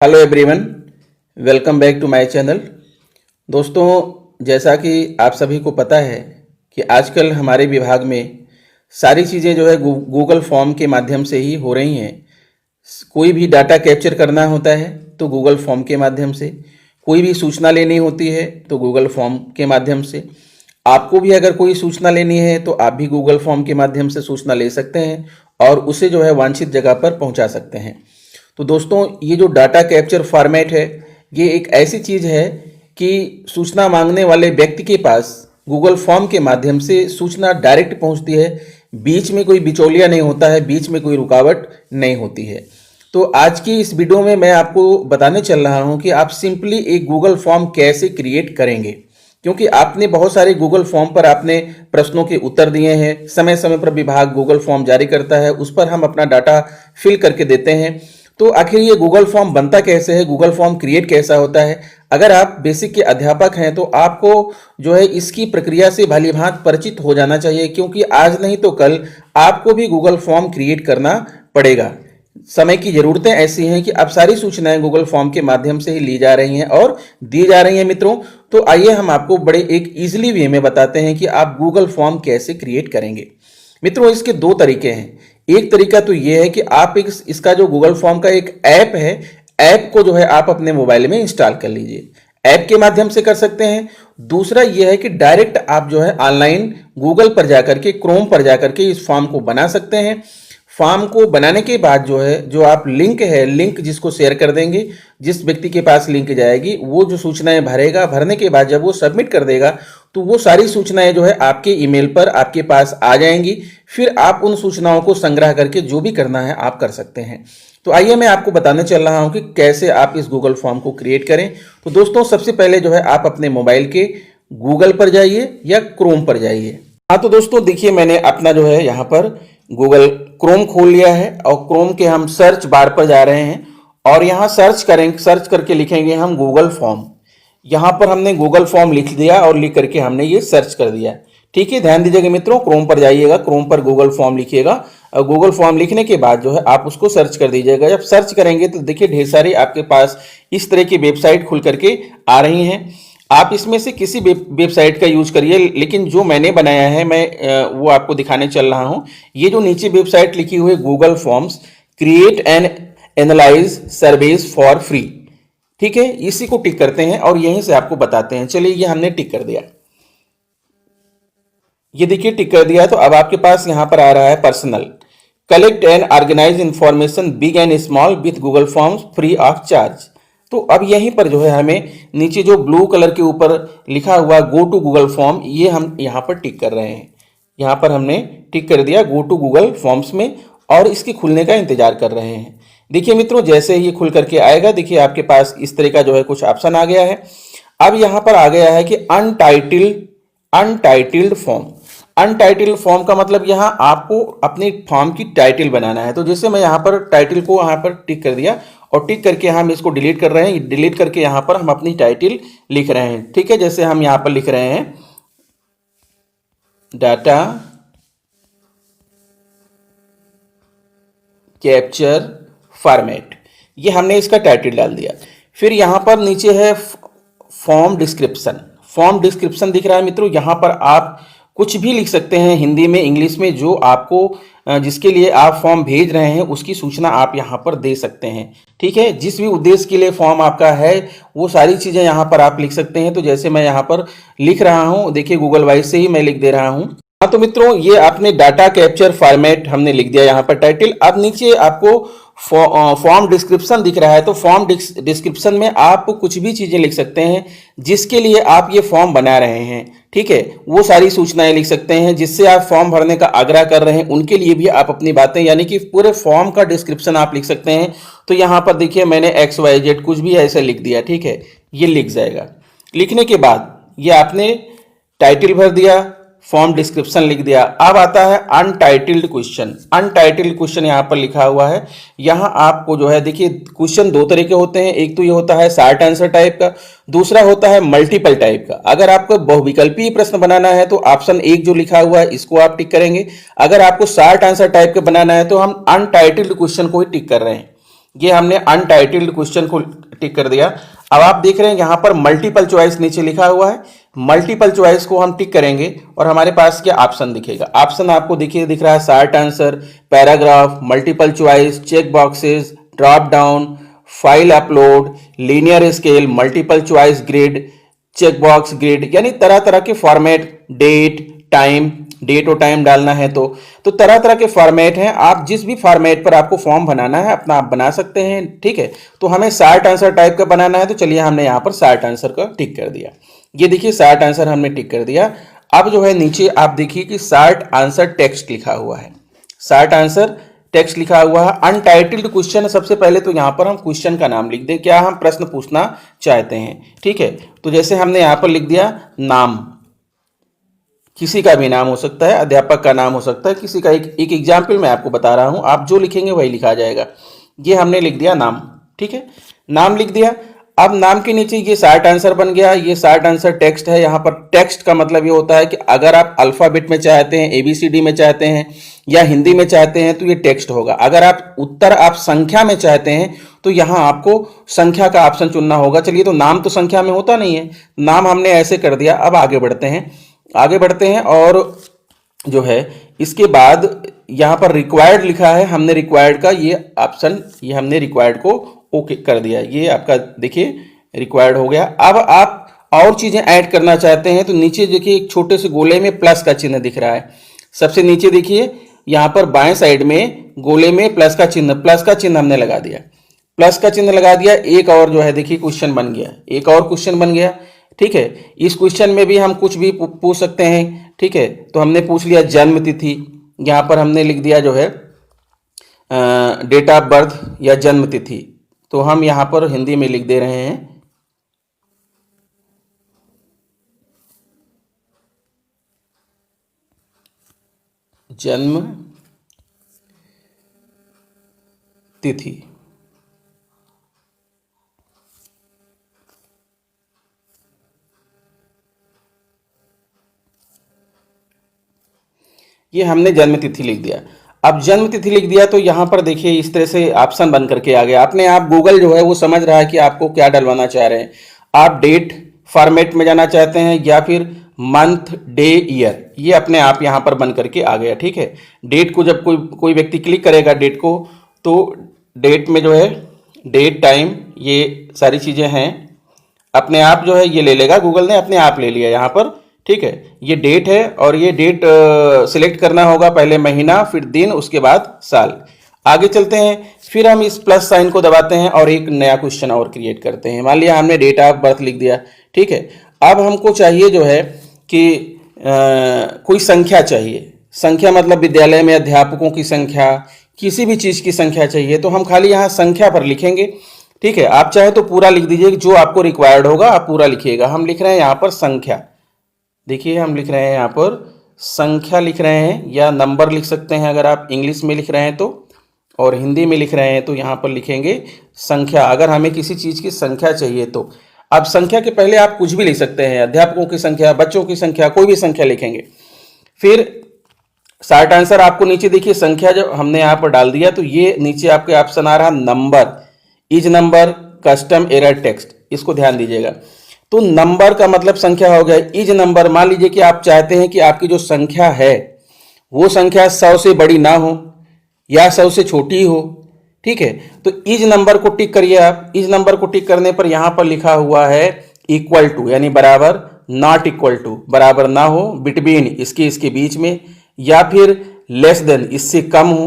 Hello everyone, welcome back to my channel. दोस्तों, जैसा कि आप सभी को पता है कि आजकल हमारे विभाग में सारी चीज़ें जो है गूगल फॉर्म के माध्यम से ही हो रही हैं। कोई भी डाटा कैप्चर करना होता है तो गूगल फॉर्म के माध्यम से, कोई भी सूचना लेनी होती है तो गूगल फॉर्म के माध्यम से। आपको भी अगर कोई सूचना लेनी है तो आप भी गूगल फॉर्म के माध्यम से सूचना ले सकते हैं और उसे जो है वांछित जगह पर पहुंचा सकते हैं। तो दोस्तों, ये जो डाटा कैप्चर फॉर्मेट है, ये एक ऐसी चीज़ है कि सूचना मांगने वाले व्यक्ति के पास गूगल फॉर्म के माध्यम से सूचना डायरेक्ट पहुंचती है। बीच में कोई बिचौलिया नहीं होता है, बीच में कोई रुकावट नहीं होती है। तो आज की इस वीडियो में मैं आपको बताने चल रहा हूं कि आप सिंपली एक गूगल फॉर्म कैसे क्रिएट करेंगे, क्योंकि आपने बहुत सारे गूगल फॉर्म पर आपने प्रश्नों के उत्तर दिए हैं। समय समय पर विभाग गूगल फॉर्म जारी करता है, उस पर हम अपना डाटा फिल करके देते हैं। तो आखिर ये गूगल फॉर्म बनता कैसे है, गूगल फॉर्म क्रिएट कैसा होता है? अगर आप बेसिक के अध्यापक हैं तो आपको जो है इसकी प्रक्रिया से भलीभांति परिचित हो जाना चाहिए, क्योंकि आज नहीं तो कल आपको भी गूगल फॉर्म क्रिएट करना पड़ेगा। समय की ज़रूरतें ऐसी हैं कि अब सारी सूचनाएं गूगल फॉर्म के माध्यम से ही ली जा रही हैं और दी जा रही हैं मित्रों। तो आइए हम आपको बड़े एक ईजिली वे में बताते हैं कि आप गूगल फॉर्म कैसे क्रिएट करेंगे। मित्रों, इसके दो तरीके हैं। एक तरीका तो ये है कि आप इसका जो गूगल फॉर्म का एक ऐप है, ऐप को जो है आप अपने मोबाइल में इंस्टॉल कर लीजिए। ऐप के माध्यम से कर सकते हैं। दूसरा ये है कि डायरेक्ट आप जो है ऑनलाइन गूगल पर जाकर के, क्रोम पर जाकर के इस फॉर्म को बना सकते हैं। फॉर्म को बनाने के बाद जो है, जो आप लिंक है, लिंक जिसको शेयर कर देंगे, जिस व्यक्ति के पास लिंक जाएगी वो जो सूचनाएं भरेगा, भरने के बाद जब वो सबमिट कर देगा तो वो सारी सूचनाएं जो है आपके ईमेल पर आपके पास आ जाएंगी। फिर आप उन सूचनाओं को संग्रह करके जो भी करना है आप कर सकते हैं। तो आइए मैं आपको बताने चल रहा हूं कि कैसे आप इस गूगल फॉर्म को क्रिएट करें। तो दोस्तों, सबसे पहले जो है आप अपने मोबाइल के गूगल पर जाइए या क्रोम पर जाइए। हाँ, तो दोस्तों देखिए, मैंने अपना जो है यहाँ पर गूगल क्रोम खोल लिया है और क्रोम के हम सर्च बार पर जा रहे हैं और यहाँ सर्च करके लिखेंगे हम गूगल फॉर्म। यहाँ पर हमने गूगल फॉर्म लिख दिया और लिख करके हमने ये सर्च कर दिया। ठीक है, ध्यान दीजिएगा मित्रों, क्रोम पर जाइएगा, क्रोम पर गूगल फॉर्म लिखिएगा और गूगल फॉर्म लिखने के बाद जो है आप उसको सर्च कर दीजिएगा। जब सर्च करेंगे तो देखिए ढेर सारी आपके पास इस तरह की वेबसाइट खुल करके आ रही हैं। आप इसमें से किसी वेबसाइट का यूज करिए, लेकिन जो मैंने बनाया है मैं वो आपको दिखाने चल रहा हूं। ये जो नीचे वेबसाइट लिखी हुई है, Google forms create and analyze surveys for free. ठीक है, इसी को टिक करते हैं और यहीं से आपको बताते हैं। चलिए, ये हमने टिक कर दिया। ये देखिए टिक कर दिया। तो अब आपके पास यहां पर आ रहा है personal collect and organize information big and small with Google forms free of charge. तो अब यहीं पर जो है हमें नीचे जो ब्लू कलर के ऊपर लिखा हुआ गो टू गूगल फॉर्म, ये हम यहाँ पर टिक कर रहे हैं। यहाँ पर हमने टिक कर दिया गो टू गूगल फॉर्म्स में और इसके खुलने का इंतजार कर रहे हैं। देखिए मित्रों, जैसे ही खुल करके आएगा, देखिए आपके पास इस तरह का जो है कुछ ऑप्शन आ गया है। अब यहाँ पर आ गया है कि अनटाइटल्ड फॉर्म। अनटाइटल्ड फॉर्म का मतलब यहाँ आपको अपने फॉर्म की टाइटल बनाना है। तो जैसे मैं यहाँ पर टाइटल को यहाँ पर टिक कर दिया और टिक करके हम इसको डिलीट कर रहे हैं। डिलीट करके यहाँ पर हम अपनी टाइटल लिख रहे हैं। ठीक है, जैसे हम यहाँ पर लिख रहे हैं डाटा कैप्चर फॉर्मेट, ये हमने इसका टाइटल डाल दिया। फिर यहाँ पर नीचे है फॉर्म डिस्क्रिप्शन। फॉर्म डिस्क्रिप्शन दिख रहा है मित्रों, यहाँ पर आप कुछ भी लिख सकते हैं, हिंदी में, इंग्लिश में, जो आपको जिसके लिए आप फॉर्म भेज रहे हैं उसकी सूचना आप यहाँ पर दे सकते हैं। ठीक है, जिस भी उद्देश्य के लिए फॉर्म आपका है वो सारी चीज़ें यहाँ पर आप लिख सकते हैं। तो जैसे मैं यहाँ पर लिख रहा हूँ, देखिए गूगल वाइज से ही मैं लिख दे रहा हूँ। हाँ, तो मित्रों ये आपने डाटा कैप्चर फॉर्मेट हमने लिख दिया यहाँ पर टाइटल। अब नीचे आपको फॉर्म डिस्क्रिप्शन दिख रहा है। तो फॉर्म डिस्क्रिप्शन में आप कुछ भी चीज़ें लिख सकते हैं जिसके लिए आप ये फॉर्म बना रहे हैं। ठीक है, वो सारी सूचनाएं लिख सकते हैं जिससे आप फॉर्म भरने का आग्रह कर रहे हैं, उनके लिए भी आप अपनी बातें, यानी कि पूरे फॉर्म का डिस्क्रिप्शन आप लिख सकते हैं। तो यहाँ पर देखिए मैंने XYZ कुछ भी ऐसे लिख दिया। ठीक है, ये लिख जाएगा। लिखने के बाद ये आपने टाइटल भर दिया, फॉर्म डिस्क्रिप्शन लिख दिया। अब आता है अनटाइटल्ड क्वेश्चन। अनटाइटल्ड क्वेश्चन यहाँ पर लिखा हुआ है। यहाँ आपको जो है देखिए क्वेश्चन दो तरह के होते हैं। एक तो ये होता है शॉर्ट आंसर टाइप का, दूसरा होता है मल्टीपल टाइप का। अगर आपको बहुविकल्पीय प्रश्न बनाना है तो ऑप्शन एक जो लिखा हुआ है इसको आप टिक करेंगे। अगर आपको शॉर्ट आंसर टाइप का बनाना है तो हम अनटाइटल्ड क्वेश्चन को ही टिक कर रहे हैं। ये हमने अनटाइटल्ड क्वेश्चन को टिक कर दिया। अब आप देख रहे हैं यहाँ पर मल्टीपल चॉइस नीचे लिखा हुआ है। मल्टीपल चॉइस को हम टिक करेंगे और हमारे पास क्या ऑप्शन दिखेगा। ऑप्शन आपको देखिए दिख रहा है short answer, paragraph, multiple choice, check boxes, drop down, file upload, linear scale, multiple choice grid, check box grid, यानी तरह तरह के फॉर्मेट, डेट टाइम, डेट और टाइम डालना है तो तरह तरह के फॉर्मेट हैं। आप जिस भी फॉर्मेट पर आपको फॉर्म बनाना है अपना आप बना सकते हैं, ठीक है। तो हमें शॉर्ट आंसर टाइप का बनाना है, तो चलिए हमने यहां पर शॉर्ट आंसर का टिक कर दिया। ये देखिए शॉर्ट आंसर हमने टिक कर दिया। अब जो है नीचे आप देखिए कि शॉर्ट आंसर टेक्स्ट लिखा हुआ है, शॉर्ट आंसर टेक्स्ट लिखा हुआ है। अनटाइटल्ड क्वेश्चन, सबसे पहले तो यहां पर हम क्वेश्चन का नाम लिख दें, क्या हम प्रश्न पूछना चाहते हैं, ठीक है। तो जैसे हमने यहां पर लिख दिया नाम, किसी का भी नाम हो सकता है, अध्यापक का नाम हो सकता है, किसी का एक एग्जाम्पल मैं आपको बता रहा हूं, आप जो लिखेंगे वही लिखा जाएगा। ये हमने लिख दिया नाम, ठीक है, नाम लिख दिया। अब नाम के नीचे ये शॉर्ट आंसर बन गया, ये शॉर्ट आंसर टेक्स्ट है। यहाँ पर टेक्स्ट का मतलब ये होता है कि अगर आप अल्फाबेट में चाहते हैं, एबीसीडी में चाहते हैं या हिंदी में चाहते हैं तो ये टेक्स्ट होगा। अगर आप उत्तर आप संख्या में चाहते हैं तो यहाँ आपको संख्या का ऑप्शन चुनना होगा। चलिए, तो नाम तो संख्या में होता नहीं है, नाम हमने ऐसे कर दिया। अब आगे बढ़ते हैं, आगे बढ़ते हैं और जो है इसके बाद यहाँ पर रिक्वायर्ड लिखा है, हमने रिक्वायर्ड का ये ऑप्शन, ये हमने रिक्वायर्ड को ओके कर दिया। ये आपका देखिए रिक्वायर्ड हो गया। अब आप और चीजें ऐड करना चाहते हैं तो नीचे देखिए एक छोटे से गोले में प्लस का चिन्ह दिख रहा है। सबसे नीचे देखिए यहाँ पर बाएं साइड में गोले में प्लस का चिन्ह, प्लस का चिन्ह हमने लगा दिया, प्लस का चिन्ह लगा दिया। एक और जो है देखिए क्वेश्चन बन गया, एक और क्वेश्चन बन गया, ठीक है। इस क्वेश्चन में भी हम कुछ भी पूछ सकते हैं, ठीक है। तो हमने पूछ लिया जन्म तिथि, यहाँ पर हमने लिख दिया जो है डेट ऑफ बर्थ या जन्म तिथि, तो हम यहाँ पर हिंदी में लिख दे रहे हैं जन्म तिथि। ये हमने जन्म तिथि लिख दिया। अब जन्म तिथि लिख दिया तो यहाँ पर देखिए इस तरह से ऑप्शन बन करके आ गया। अपने आप गूगल जो है वो समझ रहा है कि आपको क्या डलवाना चाह रहे हैं। आप डेट फॉर्मेट में जाना चाहते हैं या फिर मंथ, डे, ईयर, ये अपने आप यहाँ पर बन करके आ गया, ठीक है। डेट को जब कोई कोई व्यक्ति क्लिक करेगा डेट को, तो डेट में जो है डेट, टाइम, ये सारी चीज़ें हैं, अपने आप जो है ये ले लेगा, गूगल ने अपने आप ले लिया यहाँ पर, ठीक है। ये डेट है और ये डेट सिलेक्ट करना होगा, पहले महीना फिर दिन उसके बाद साल। आगे चलते हैं, फिर हम इस प्लस साइन को दबाते हैं और एक नया क्वेश्चन और क्रिएट करते हैं। मान लिया हमने डेट ऑफ बर्थ लिख दिया, ठीक है। अब हमको चाहिए जो है कि कोई संख्या चाहिए, संख्या मतलब विद्यालय में अध्यापकों की संख्या, किसी भी चीज़ की संख्या चाहिए, तो हम खाली यहाँ संख्या पर लिखेंगे, ठीक है। आप चाहे तो पूरा लिख दीजिए, जो आपको रिक्वायर्ड होगा आप पूरा लिखिएगा। हम लिख रहे हैं यहाँ पर संख्या, देखिए हम लिख रहे हैं यहाँ पर संख्या लिख रहे हैं, या नंबर लिख सकते हैं अगर आप इंग्लिश में लिख रहे हैं तो, और हिंदी में लिख रहे हैं तो यहाँ पर लिखेंगे संख्या। अगर हमें किसी चीज़ की संख्या चाहिए तो अब संख्या के पहले आप कुछ भी लिख सकते हैं, अध्यापकों की संख्या, बच्चों की संख्या, कोई भी संख्या लिखेंगे। फिर शॉर्ट आंसर आपको नीचे देखिए संख्या जो हमने यहाँ पर डाल दिया, तो ये नीचे आपके ऑप्शन आ रहा number, is number, custom error text, इसको ध्यान दीजिएगा। तो नंबर का मतलब संख्या हो गया, इज नंबर, मान लीजिए कि आप चाहते हैं कि आपकी जो संख्या है वो संख्या 100 से बड़ी ना हो या 100 से छोटी हो, ठीक है। तो इज नंबर को टिक करिए आप। इज नंबर को टिक करने पर यहां पर लिखा हुआ है इक्वल टू, यानी बराबर, नॉट इक्वल टू, बराबर ना हो, बिटवीन, इसके बीच में, या फिर लेस देन, इससे कम हो।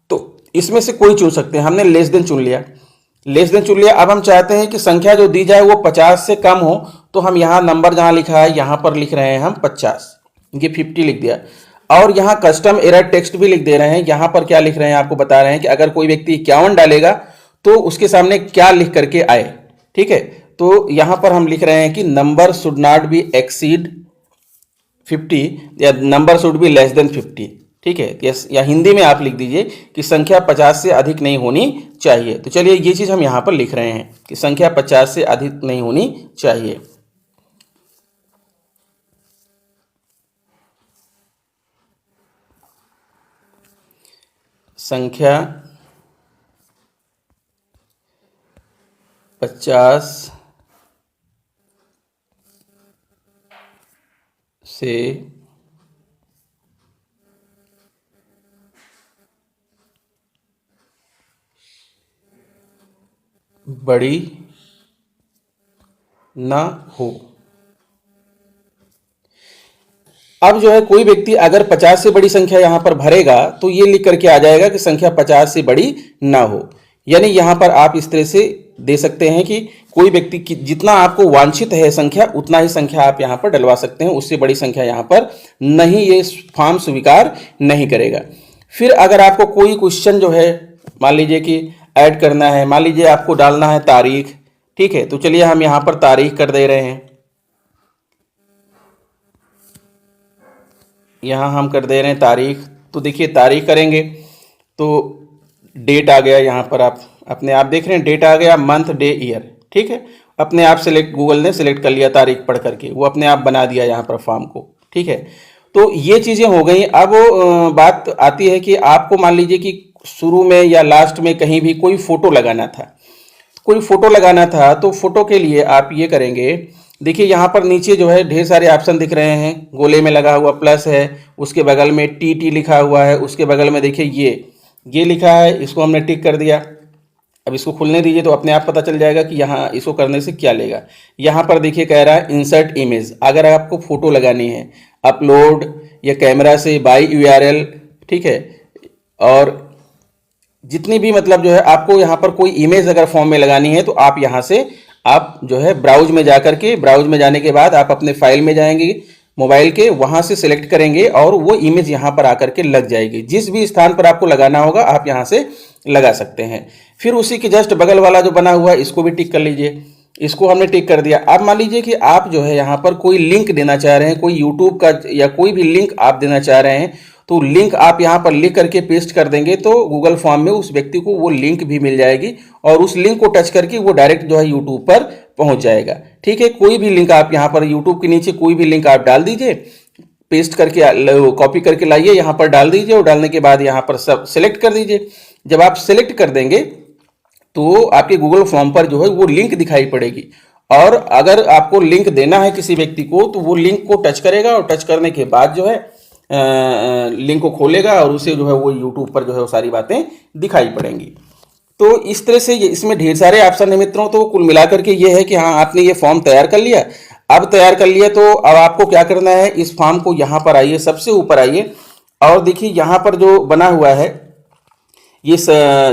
तो इसमें से कोई चुन सकते हैं, हमने लेस देन चुन लिया, लेस देन चुन लिया। अब हम चाहते हैं कि संख्या जो दी जाए वो 50 से कम हो, तो हम यहाँ नंबर जहाँ लिखा है यहाँ पर लिख रहे हैं हम 50, ये 50 लिख दिया। और यहाँ कस्टम एरर टेक्स्ट भी लिख दे रहे हैं। यहाँ पर क्या लिख रहे हैं आपको बता रहे हैं कि अगर कोई व्यक्ति 51 डालेगा तो उसके सामने क्या लिख करके आए, ठीक है। तो यहाँ पर हम लिख रहे हैं कि number should not be exceed 50 या number should be less than 50, ठीक है। यस, या हिंदी में आप लिख दीजिए कि संख्या 50 से अधिक नहीं होनी चाहिए। तो चलिए ये चीज़ हम यहाँ पर लिख रहे हैं कि संख्या 50 से अधिक नहीं होनी चाहिए। संख्या 50 से बड़ी ना हो। अब जो है कोई व्यक्ति अगर 50 से बड़ी संख्या यहां पर भरेगा तो ये लिख करके आ जाएगा कि संख्या 50 से बड़ी ना हो। यानी यहां पर आप इस तरह से दे सकते हैं कि कोई व्यक्ति की जितना आपको वांछित है संख्या उतना ही संख्या आप यहां पर डलवा सकते हैं, उससे बड़ी संख्या यहां पर नहीं, ये फॉर्म स्वीकार नहीं करेगा। फिर अगर आपको कोई क्वेश्चन जो है मान लीजिए कि ऐड करना है, मान लीजिए आपको डालना है तारीख, ठीक है, तो चलिए हम यहां पर तारीख कर दे रहे हैं। यहाँ हम कर दे रहे हैं तारीख, तो देखिए तारीख करेंगे तो डेट आ गया, यहाँ पर आप अपने आप देख रहे हैं डेट आ गया, मंथ डे ईयर, ठीक है, अपने आप सेलेक्ट, गूगल ने सेलेक्ट कर लिया तारीख पढ़ करके, वो अपने आप बना दिया यहाँ पर फॉर्म को, ठीक है। तो ये चीज़ें हो गई। अब बात आती है कि आपको मान लीजिए कि शुरू में या लास्ट में कहीं भी कोई फोटो लगाना था, कोई फोटो लगाना था, तो फोटो के लिए आप ये करेंगे, देखिए यहाँ पर नीचे जो है ढेर सारे ऑप्शन दिख रहे हैं, गोले में लगा हुआ प्लस है, उसके बगल में टी लिखा हुआ है, उसके बगल में देखिए ये लिखा है, इसको हमने टिक कर दिया। अब इसको खुलने दीजिए तो अपने आप पता चल जाएगा कि यहाँ इसको करने से क्या लेगा। यहाँ पर देखिए कह रहा है इंसर्ट इमेज, अगर आपको फोटो लगानी है, अपलोड या कैमरा से बाय URL, ठीक है, और जितनी भी मतलब जो है आपको यहाँ पर कोई इमेज अगर फॉर्म में लगानी है तो आप यहाँ से आप जो है ब्राउज में जाकर के, ब्राउज में जाने के बाद आप अपने फाइल में जाएंगे मोबाइल के, वहां से सिलेक्ट करेंगे और वो इमेज यहाँ पर आकर के लग जाएगी। जिस भी स्थान पर आपको लगाना होगा आप यहाँ से लगा सकते हैं। फिर उसी के जस्ट बगल वाला जो बना हुआ है इसको भी टिक कर लीजिए, इसको हमने टिक कर दिया। अब मान लीजिए कि आप जो है यहाँ पर कोई लिंक देना चाह रहे हैं, कोई यूट्यूब का या कोई भी लिंक आप देना चाह रहे हैं, तो लिंक आप यहाँ पर लिख करके पेस्ट कर देंगे तो गूगल फॉर्म में उस व्यक्ति को वो लिंक भी मिल जाएगी और उस लिंक को टच करके वो डायरेक्ट जो है यूट्यूब पर पहुंच जाएगा, ठीक है। कोई भी लिंक आप यहाँ पर यूट्यूब के नीचे कोई भी लिंक आप डाल दीजिए, पेस्ट करके कॉपी करके लाइए, यहाँ पर डाल दीजिए और डालने के बाद यहाँ पर सब सिलेक्ट कर दीजिए। जब आप सिलेक्ट कर देंगे तो आपके गूगल फॉर्म पर जो है वो लिंक दिखाई पड़ेगी, और अगर आपको लिंक देना है किसी व्यक्ति को तो वो लिंक को टच करेगा और टच करने के बाद जो है लिंक को खोलेगा और उसे जो है वो यूट्यूब पर जो है वो सारी बातें दिखाई पड़ेंगी। तो इस तरह से इसमें ढेर सारे ऑप्शन है मित्रों। तो कुल मिलाकर के ये है कि हाँ आपने ये फॉर्म तैयार कर लिया। अब तैयार कर लिया तो अब आपको क्या करना है, इस फॉर्म को यहाँ पर आइए, सबसे ऊपर आइए और देखिए यहाँ पर जो बना हुआ है ये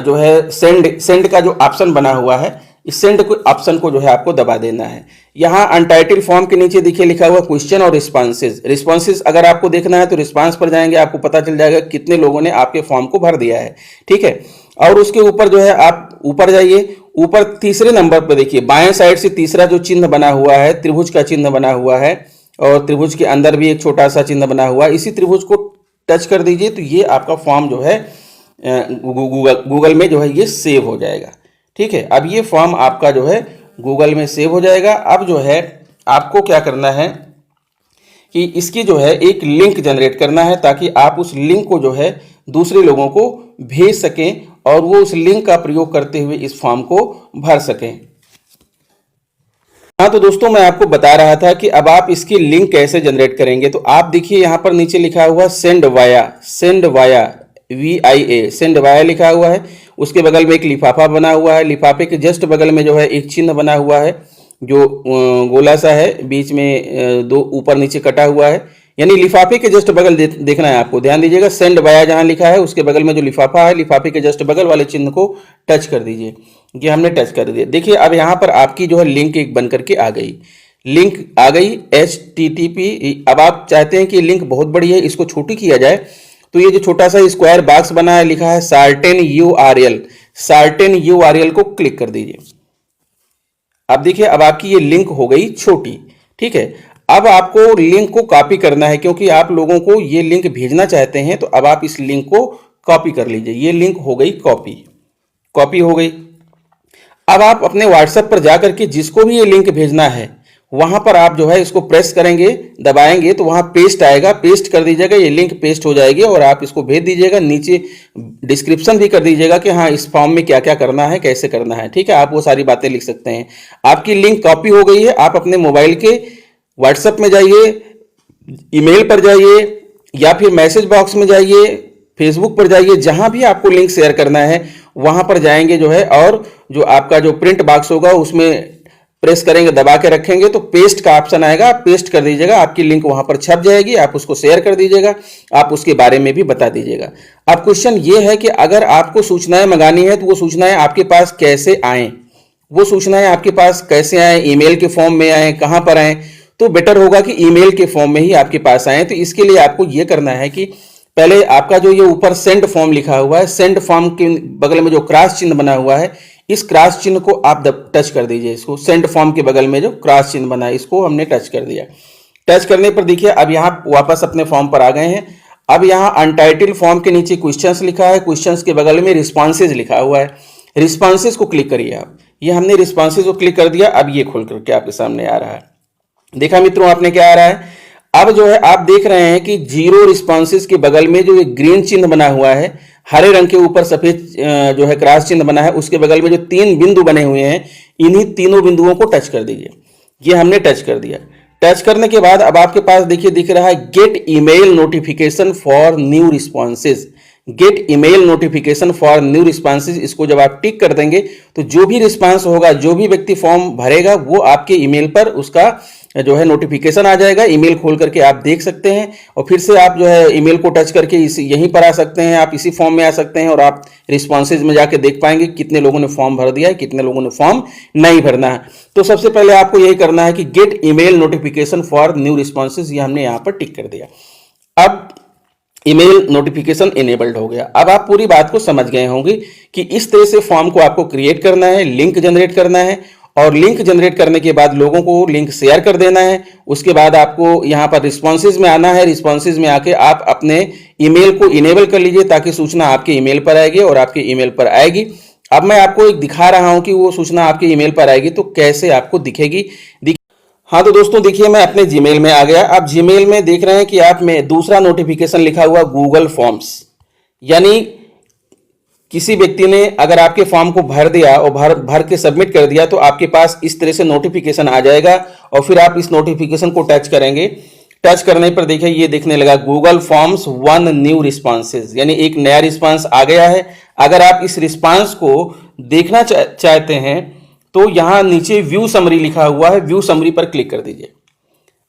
जो है सेंड का जो ऑप्शन बना हुआ है, इस सेंड ऑप्शन को जो है आपको दबा देना है। यहाँ अनटाइटल फॉर्म के नीचे देखिए लिखा हुआ क्वेश्चन और रिस्पॉन्सेज अगर आपको देखना है तो रिस्पांस पर जाएंगे, आपको पता चल जाएगा कितने लोगों ने आपके फॉर्म को भर दिया है, ठीक है। और उसके ऊपर जो है आप ऊपर जाइए, ऊपर तीसरे नंबर पर देखिए बाएं साइड से तीसरा जो चिन्ह बना हुआ है, त्रिभुज का चिन्ह बना हुआ है और त्रिभुज के अंदर भी एक छोटा सा चिन्ह बना हुआ है, इसी त्रिभुज को टच कर दीजिए तो ये आपका फॉर्म जो है गूगल में जो है ये सेव हो जाएगा, ठीक है। अब ये फॉर्म आपका जो है गूगल में सेव हो जाएगा। अब जो है आपको क्या करना है कि इसकी जो है एक लिंक जनरेट करना है ताकि आप उस लिंक को जो है दूसरे लोगों को भेज सकें और वो उस लिंक का प्रयोग करते हुए इस फॉर्म को भर सकें। हाँ तो दोस्तों मैं आपको बता रहा था कि अब आप इसकी लिंक कैसे जनरेट करेंगे। तो आप देखिए यहाँ पर नीचे लिखा हुआ send via VIA send via लिखा हुआ है, उसके बगल में एक लिफाफा बना हुआ है, लिफाफे के जस्ट बगल में जो है एक चिन्ह बना हुआ है जो गोला सा है, बीच में दो ऊपर नीचे कटा हुआ है, यानी लिफाफे के जस्ट बगल देखना है आपको, ध्यान दीजिएगा। सेंड वाया जहां लिखा है उसके बगल में जो लिफाफा है, लिफाफे के जस्ट बगल वाले चिन्ह को टच कर दीजिए। ये हमने टच कर दिया। देखिए अब यहाँ पर आपकी जो है लिंक एक बन करके आ गई, लिंक आ गई HTTP। अब आप चाहते हैं कि लिंक बहुत बड़ी है, इसको छोटी किया जाए, तो ये जो छोटा सा स्क्वायर बॉक्स बना है लिखा है सर्टेन URL को क्लिक कर दीजिए। अब देखिए अब आपकी ये लिंक हो गई छोटी, ठीक है। अब आपको लिंक को कॉपी करना है क्योंकि आप लोगों को ये लिंक भेजना चाहते हैं, तो अब आप इस लिंक को कॉपी कर लीजिए। ये लिंक हो गई कॉपी हो गई। अब आप अपने व्हाट्सएप पर जाकर के जिसको भी ये लिंक भेजना है वहां पर आप जो है इसको प्रेस करेंगे, दबाएंगे तो वहां पेस्ट आएगा, पेस्ट कर दीजिएगा, ये लिंक पेस्ट हो जाएगी और आप इसको भेज दीजिएगा। नीचे डिस्क्रिप्शन भी कर दीजिएगा कि हाँ इस फॉर्म में क्या क्या करना है, कैसे करना है, ठीक है। आप वो सारी बातें लिख सकते हैं। आपकी लिंक कॉपी हो गई है। आप अपने मोबाइल के व्हाट्सएप में जाइए, ईमेल पर जाइए या फिर मैसेज बॉक्स में जाइए, फेसबुक पर जाइए, जहां भी आपको लिंक शेयर करना है वहां पर जाएंगे जो है, और जो आपका जो प्रिंट बॉक्स होगा उसमें प्रेस करेंगे, दबा के रखेंगे तो पेस्ट का ऑप्शन आएगा, आप पेस्ट कर दीजिएगा, आपकी लिंक वहां पर छप जाएगी। आप उसको शेयर कर दीजिएगा, आप उसके बारे में भी बता दीजिएगा। अब क्वेश्चन ये है कि अगर आपको सूचनाएं मंगानी है तो वो सूचनाएं आपके पास कैसे आए, वो सूचनाएं आपके पास कैसे आए, ईमेल के फॉर्म में आए, कहां पर आए, तो बेटर होगा कि ईमेल के फॉर्म में ही आपके पास आए। तो इसके लिए आपको ये करना है कि पहले आपका जो ये ऊपर सेंड फॉर्म लिखा हुआ है, सेंड फॉर्म के बगल में जो क्रॉस चिन्ह बना हुआ है, इस क्रॉस चिन्ह को आप टच कर दीजिए। इसको सेंड फॉर्म के बगल में जो क्रॉस चिन्ह बना है इसको हमने टच कर दिया। टच करने पर देखिए अब यहाँ वापस अपने फॉर्म पर आ गए हैं। अब यहाँ अनटाइटल्ड फॉर्म के नीचे क्वेश्चंस लिखा है, क्वेश्चंस के बगल में रिस्पॉन्सेज लिखा हुआ है। रिस्पॉन्सेज को क्लिक करिए आप। ये हमने रिस्पॉन्सेज को क्लिक कर दिया। अब ये खोल करके आपके सामने आ रहा है। देखा मित्रों आपने क्या आ रहा है। अब जो है आप देख रहे हैं कि 0 रिस्पॉन्सेज के बगल में जो एक ग्रीन चिन्ह बना हुआ है, हरे रंग के ऊपर सफेद जो है क्रॉस चिन्ह बना है, उसके बगल में जो 3 बिंदु बने हुए हैं, इन्हीं तीनों बिंदुओं को टच कर दीजिए। ये हमने टच कर दिया। टच करने के बाद अब आपके पास देखिए दिख रहा है gate email notification for new responses. Gate email notification for new responses, इसको जब आप टिक कर देंगे तो जो भी रिस्पॉन्स होगा, जो भी व्यक्ति फॉर्म भरेगा, वो आपके ईमेल पर उसका जो है नोटिफिकेशन आ जाएगा। ईमेल खोल करके आप देख सकते हैं और फिर से आप जो है ईमेल को टच करके यहीं पर आ सकते हैं, आप इसी फॉर्म में आ सकते हैं और आप रिस्पॉन्सेज में जाके देख पाएंगे कितने लोगों ने फॉर्म भर दिया है, कितने लोगों ने फॉर्म नहीं भरना है। तो सबसे पहले आपको यही करना है कि gate email notification for new responses, ये हमने यहाँ पर टिक कर दिया। अब ईमेल नोटिफिकेशन इनेबल्ड हो गया। अब आप पूरी बात को समझ गए होंगे कि इस तरह से फॉर्म को आपको क्रिएट करना है, लिंक जनरेट करना है और लिंक जनरेट करने के बाद लोगों को लिंक शेयर कर देना है। उसके बाद आपको यहाँ पर रिस्पॉन्सेज में आना है। रिस्पॉन्सेज में आके आप अपने ईमेल को इनेबल कर लीजिए ताकि सूचना आपके ईमेल पर आएगी और आपके ईमेल पर आएगी। अब मैं आपको एक दिखा रहा हूं कि वो सूचना आपके ईमेल पर आएगी तो कैसे आपको दिखेगी। हाँ तो दोस्तों देखिए मैं अपने जीमेल में आ गया। आप जीमेल में देख रहे हैं कि आप में दूसरा नोटिफिकेशन लिखा हुआ गूगल फॉर्म्स, यानी किसी व्यक्ति ने अगर आपके फॉर्म को भर दिया और भर के सबमिट कर दिया तो आपके पास इस तरह से नोटिफिकेशन आ जाएगा और फिर आप इस नोटिफिकेशन को टच करेंगे। टच करने पर देखिए ये दिखने लगा गूगल फॉर्म्स 1 न्यू रिस्पॉन्सेज, यानी एक नया रिस्पॉन्स आ गया है। अगर आप इस रिस्पॉन्स को देखना चाहते हैं तो यहाँ नीचे व्यू समरी लिखा हुआ है, व्यू समरी पर क्लिक कर दीजिए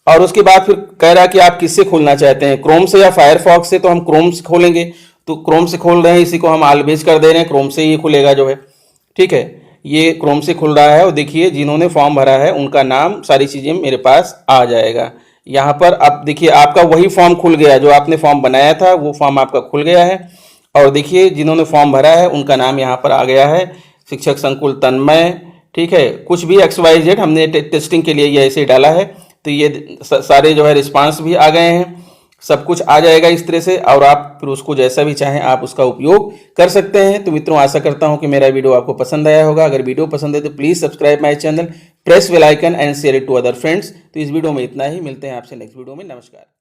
और उसके बाद फिर कह रहा है कि आप किससे खोलना चाहते हैं, क्रोम से या फायरफॉक्स से। तो हम क्रोम से खोलेंगे, तो क्रोम से खोल रहे हैं, इसी को हम ऑलवेज कर दे रहे हैं, क्रोम से ये खुलेगा जो है, ठीक है। ये क्रोम से खुल रहा है और देखिए जिन्होंने फॉर्म भरा है उनका नाम, सारी चीज़ें मेरे पास आ जाएगा यहाँ पर। अब देखिए आपका वही फॉर्म खुल गया जो आपने फॉर्म बनाया था, वो फॉर्म आपका खुल गया है और देखिए जिन्होंने फॉर्म भरा है उनका नाम यहाँ पर आ गया है, शिक्षक संकुल तन्मय, ठीक है। कुछ भी XYZ हमने टेस्टिंग के लिए ये ऐसे डाला है, तो ये सारे जो है रिस्पांस भी आ गए हैं, सब कुछ आ जाएगा इस तरह से और आप फिर उसको जैसा भी चाहें आप उसका उपयोग कर सकते हैं। तो मित्रों आशा करता हूं कि मेरा वीडियो आपको पसंद आया होगा। अगर वीडियो पसंद है तो please subscribe my channel, press bell icon and share it to other friends. तो इस वीडियो में इतना ही, मिलते हैं आपसे नेक्स्ट वीडियो में। नमस्कार।